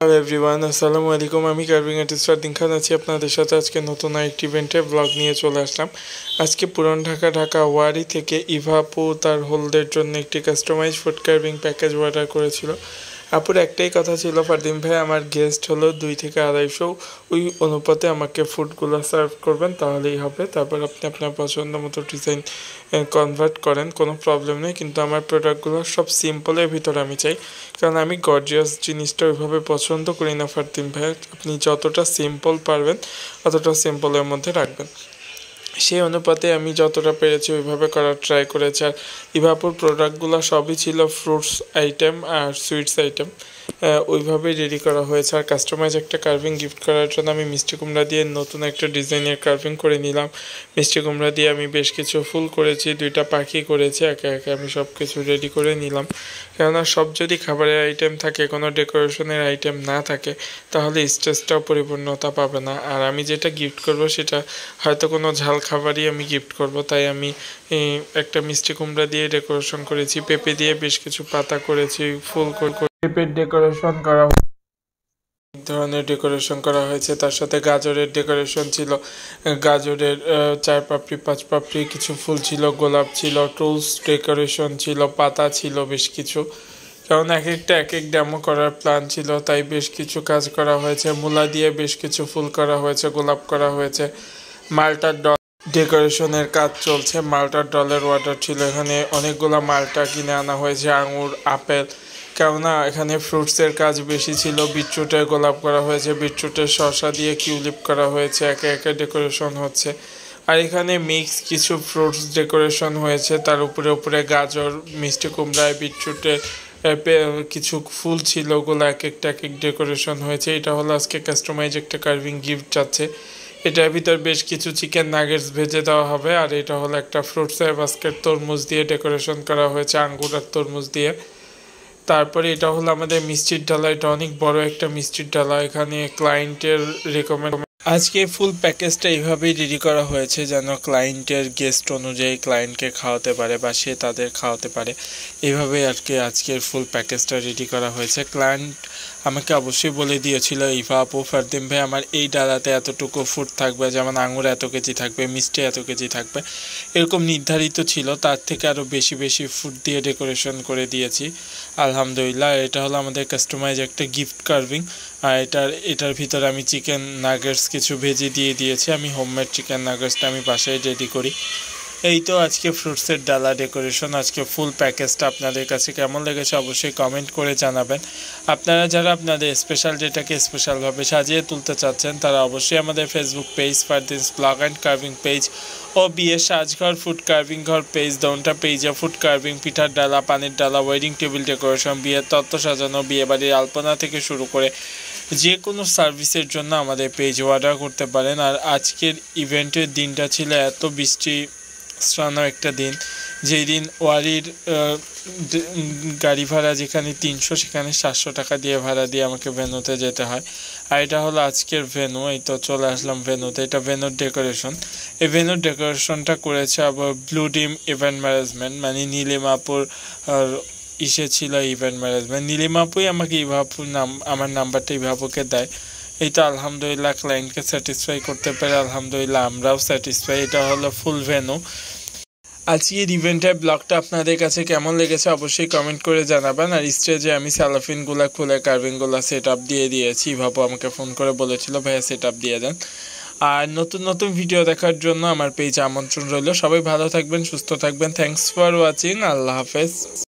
Hello everyone, আসসালামু আলাইকুম। আমি কার্ভিং আর্টিস্ট ফারদিন খান আছি আপনাদের সাথে। আজকে নতুন আরেকটি ইভেন্টের ব্লগ নিয়ে চলে আসলাম। আজকে পুরান ঢাকা ওয়ারি থেকে ইভাপু তার হোলদের জন্য একটি customise food carving package order করেছিল। আপুর একটাই কথা ছিল, ফারদিন ভাই আমার গেস্ট হলো 2 থেকে 250, ওই অনুপাতে আমাকে ফুডগুলো সার্ভ করবেন, তাহলেই হবে। তারপর আপনি আপনার পছন্দ মতো ডিজাইন কনভার্ট করেন, কোনো প্রবলেম নেই। কিন্তু আমার প্রোডাক্টগুলো সব সিম্পলের ভিতরে আমি চাই, কারণ আমি গর্জিয়াস জিনিসটা ওইভাবে পছন্দ করি না ফারদিন ভাই। আপনি যতটা সিম্পল পারবেন অতটা সিম্পলের মধ্যে রাখবেন। সেই অনুপাতে আমি যতটা পেরেছি ওইভাবে করার ট্রাই করেছি। আর ইভাপুর প্রোডাক্টগুলো সবই ছিল ফ্রুটস আইটেম আর সুইটস আইটেম, ওইভাবেই রেডি করা হয়েছে। আর কাস্টমাইজ একটা কার্ভিং গিফট করার জন্য আমি মিষ্টি কুমড়া দিয়ে নতুন একটা ডিজাইনের কার্ভিং করে নিলাম। মিষ্টি কুমড়া দিয়ে আমি বেশ কিছু ফুল করেছি, 2টা পাখি করেছি, একে একে আমি সব কিছু রেডি করে নিলাম। কেননা সব যদি খাবারের আইটেম থাকে, কোনো ডেকোরেশনের আইটেম না থাকে, তাহলে স্টেজটাও পরিপূর্ণতা পাবে না। আর আমি যেটা গিফট করব সেটা হয়তো কোনো ঝাল খাবারই আমি গিফট করব, তাই আমি একটা মিষ্টি কুমড়া দিয়ে ডেকোরেশন করেছি, পেঁপে দিয়ে বেশ কিছু পাতা করেছি, ফুল পেঁপের ডেকোরেশন করা ধরনের ডেকোরেশন করা হয়েছে। তার সাথে গাজরের ডেকোরেশন ছিল, গাজরের 4 পাপড়ি 5 পাপড়ি কিছু ফুল ছিল, গোলাপ ছিল, টুলস ডেকোরেশন ছিল, পাতা ছিল বেশ কিছু। কারণ এক এক ডেমো করার প্ল্যান ছিল, তাই বেশ কিছু কাজ করা হয়েছে। মূলা দিয়ে বেশ কিছু ফুল করা হয়েছে, গোলাপ করা হয়েছে। মাল্টার ডল ডেকোরেশনের কাজ চলছে। মাল্টার ডলের অর্ডার ছিল, এখানে অনেকগুলো মাল্টা কিনে আনা হয়েছে, আঙুর, আপেল। কেননা এখানে ফ্রুটসের কাজ বেশি ছিল। বিটরুটের গোলাপ করা হয়েছে, বিটরুটের শসা দিয়ে কিউলিপ করা হয়েছে, একে একে ডেকোরেশন হচ্ছে। আর এখানে মিক্স কিছু ফ্রুটস ডেকোরেশন হয়েছে, তার উপরে গাজর, মিষ্টি কুমড়ায়, বিটরুটের কিছু ফুল ছিল, ওগুলো এক এক ডেকোরেশন হয়েছে। এটা হলো আজকে কাস্টমাইজ একটা কার্ভিং গিফট যাচ্ছে। এটার ভিতর বেশ কিছু চিকেন নাগেটস ভেজে দেওয়া হবে। আর এটা হলো একটা ফ্রুটসের বাস্কেট, তরমুজ দিয়ে ডেকোরেশন করা হয়েছে, আঙ্গুর আর তরমুজ দিয়ে। তারপরে এটা হলো আমাদের মিষ্টির ডালা, এটা অনেক বড় একটা মিষ্টির ডালা। এখানে ক্লায়েন্টের রেকমেন্ড আজকে ফুল প্যাকেজটা এইভাবেই রেডি করা হয়েছে যেন ক্লায়েন্টের গেস্ট অনুযায়ী ক্লায়েন্টকে খাওয়াতে পারে বা সে তাদের খাওয়াতে পারে। এইভাবেই আজকের ফুল প্যাকেজটা রেডি করা হয়েছে। ক্লায়েন্ট আমাকে অবশ্যই বলে দিয়েছিল, ইভা আপু, ফারদিন ভাই আমার এই ডালাতে এতটুকু ফুড থাকবে, যেমন আঙুর এত কেজি থাকবে, মিষ্টি এত কেজি থাকবে, এরকম নির্ধারিত ছিল। তার থেকে আরও বেশি ফুড দিয়ে ডেকোরেশন করে দিয়েছি আলহামদুলিল্লাহ। এটা হলো আমাদের কাস্টমাইজ একটা গিফট কার্ভিং। আর এটার ভিতরে আমি চিকেন নাগেটস কিছু ভেজে দিয়ে দিয়েছি। আমি হোমমেড চিকেন নাগেটসটা আমি বাসায় রেডি করি। এই তো আজকে ফ্রুটসের ডালা ডেকোরেশন। আজকে ফুল প্যাকেজটা আপনাদের কাছে কেমন লেগেছে অবশ্যই কমেন্ট করে জানাবেন। আপনারা যারা আপনাদের স্পেশাল ডেটাকে স্পেশালভাবে সাজিয়ে তুলতে চাচ্ছেন, তারা অবশ্যই আমাদের Facebook page Fardin's blog and carving page ও বিয়ের সাজঘর ফুড কার্ভিং ঘর পেজ, দোনটা পেজে ফুড কার্ভিং, পিঠার ডালা, পানির ডালা, ওয়েডিং টেবিল ডেকোরেশন, বিয়ের তত্ত্ব সাজানো, বিয়েবাড়ির আলপনা থেকে শুরু করে যে কোনো সার্ভিসের জন্য আমাদের পেজ অর্ডার করতে পারেন। আর আজকের ইভেন্টের দিনটা ছিল এত বৃষ্টি শ্রানো একটা দিন, যেই দিন ওয়ারির গাড়ি ভাড়া যেখানে 300 সেখানে 700 টাকা দিয়ে ভাড়া দিয়ে আমাকে ভেন্যুতে যেতে হয়। আর এটা হলো আজকের ভেন্যু। এই তো চলে আসলাম ভেন্যুতে। এটা ভেন্যুর ডেকোরেশন। এই ভেন্যুর ডেকোরেশনটা করেছে আবার ব্লু টিম ইভেন্ট ম্যানেজমেন্ট, মানে নীলিমাপুর ছিল ইভেন্ট ম্যানেজমেন্ট। নীলিমাপুই আমাকে আমার নাম্বারটা ইভাপুকে দেয়। এই তো আলহামদুলিল্লাহ ক্লায়েন্টকে স্যাটিসফাই করতে পারে, আলহামদুলিল্লাহ আমরাও স্যাটিসফাই। এটা হলো ফুল ভেন্যু। আজকের ইভেন্টের ব্লগটা আপনাদের কাছে কেমন লেগেছে অবশ্যই কমেন্ট করে জানাবেন। আর স্টেজে আমি স্যালাফিনগুলো খুলে কার্ভিংগুলো সেট আপ দিয়ে দিয়েছি। ভাবো আমাকে ফোন করে বলেছিল ভাইয়া সেট আপ দিয়ে দেন। আর নতুন ভিডিও দেখার জন্য আমার পেজে আমন্ত্রণ রইল। সবাই ভালো থাকবেন, সুস্থ থাকবেন। Thanks for watching. আল্লাহ হাফেজ।